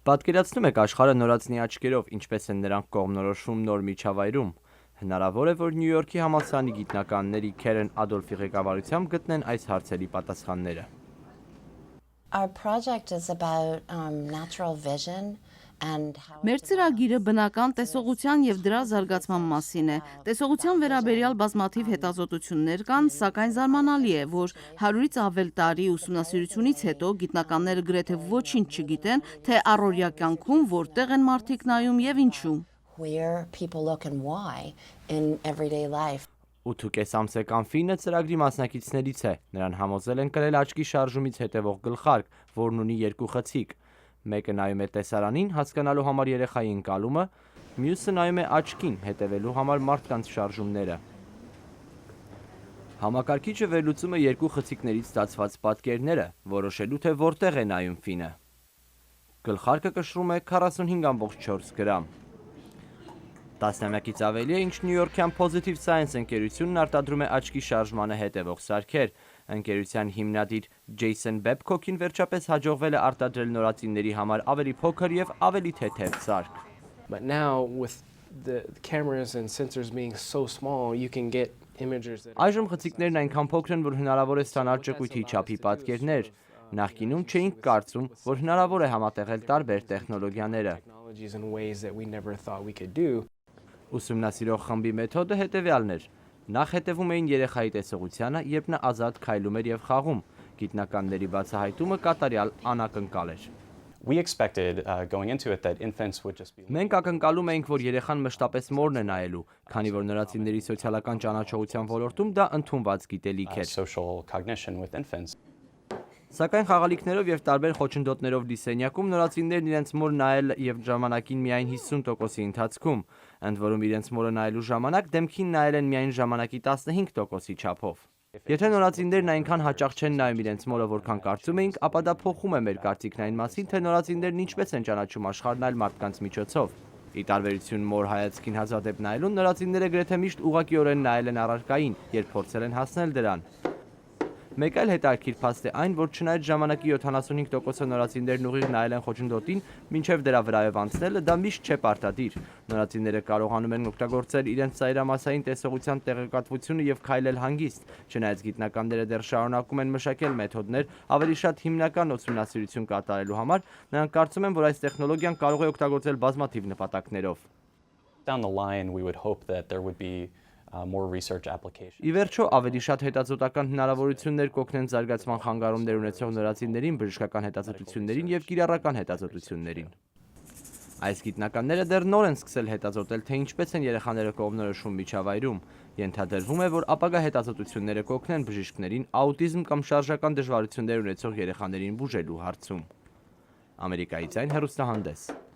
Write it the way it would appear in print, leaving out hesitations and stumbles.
Պատկերացնում եք աշխարհը նորածնի աչքերով, ինչպես են նրանք կողմնորոշվում նոր միջավայրում։ Հնարավոր է, որ Նյու Յորքի համալսարանի գիտնականների Քերեն Ադոլֆի ղեկավարությամբ գտնեն այս հարցերի պատասխանները։ Մեր ծրագիրը բնական տեսողության և դրա զարգացման մասին է։ Տեսողության վերաբերյալ բազմաթիվ հետազոտություններ կան, սակայն զարմանալի է, որ 100-ից ավել տարի ուսումնասիրությունից հետո գիտնականները գրեթե ոչինչ չգիտեն, թե առօրյա կյանքում որտեղ են մարդիկ նայում և ինչու։ 8.5 ամսական Ֆինը ծրագրի մասնակիցներից է։ Նրան համոզել են կրել աչքի շարժումից հետևող գլխարկ, որն ունի երկու խցիկ։ Մեկը նայում է տեսարանին, հասկանալու համար երեխայի ընկալումը, մյուսը նայում է աչքին, հետևելու համար մարդկանց շարժումները։ Համակարգիչը վերլուծում է երկու խցիկներից ստացված պատկերները, որոշելու թե որտեղ է նայում Ֆինը։ Գլխարկը կշռում է 45.4 գրամ։ Տասնամյակից ավելի է, ինչ նյույորքյան Positive Science ընկերությունն արտադրում է աչքի շարժմանը հետևող սարքեր։ Ընկերության հիմնադիր Ջեյսոն Բեբքոքին վերջապես հաջողվել է արտադրել նորածինների համար ավելի փոքր և ավելի թեթև սարք։ Այժմ խցիկներն այնքան փոքր են, որ հնարավոր է ստանալ ճկույթի չափի պատկերներ։ Նախկինում չէինք կարծում, որ հնարավոր է համատեղել տարբեր տեխնոլոգիաները։ Ուսումնասիրող խմբի մեթոդը հետևյալն էր։ Նախ հետևում էին երեխայի տեսողությանը, երբ նա ազատ քայլում էր և խաղում։ Գիտնականների բացահայտումը կատարյալ անակնկալ էր։ Մենք ակնկալում էինք, որ երեխան մշտապես մորն է նայելու, քանի որ նորածինների սոցիալական ճանաչողության ոլորտում դա ընդունված գիտելիք էր։ Սակայն խաղալիքներով և տարբեր խոչընդոտներով լի սենյակում նորածիններն իրենց մոր նայել և ժամանակին միայն 50%-ի ընթացքում, ընդ որում իրենց մորը նայելու ժամանակ դեմքին նայել են միայն ժամանակի 15%-ի չափով։ Եթե նորածիններն այնքան հաճախ չեն նայում իրենց մորը, որքան կարծում էինք, ապա դա փոխում է մեր կարծիքն այն մասին, թե նորածիններն ինչպես են ճանաչում աշխարհն այլ մարդկանց միջոցով։ Ի տարբերություն մոր հայացքին հազվադեպ նայելուն, նորածինները գրեթե միշտ ուղղակիորեն նայել են առարկային, երբ փորձել են հասնել դրան։ Մեկ այլ հետաքրքիր փաստ է այն, որ չնայած ժամանակի 75%-ը նորածիններն ուղիղ նայել են խոչընդոտին, մինչև դրա վրայով անցնելը դա միշտ չէ պարտադիր։ Նորածինները կարողանում են օգտագործել իրենց ծայրամասային տեսողության տեղեկատվությունը և քայլել հանգիստ։ Չնայած գիտնականները դեռ շարունակում են մշակել մեթոդներ ավելի շատ հիմնական ուսումնասիրություն կատարելու համար, նրանք կարծում են, որ այս տեխնոլոգիան կարող է օգտագործել բազմաթիվ նպատակներով։ Ի վերջո, ավելի շատ հետազոտական հնարավորություններ կօգնեն զարգացման խանգարումներ ունեցող նորածիններին, բժշկական հետազոտություններին և կիրառական հետազոտություններին։ Այս գիտնականները դեռ նոր են սկսել հետազոտել, թե ինչպես են երեխաները կողմնորոշվում միջավայրում։ Ենթադրվում է, որ ապագա հետազոտությունները կօգնեն բժիշկներին աուտիզմ կամ շարժական դժվարություններ ունեցող երեխաներին բուժելու հարցում։ Ամերիկայի ձայն հեռուստահանդես։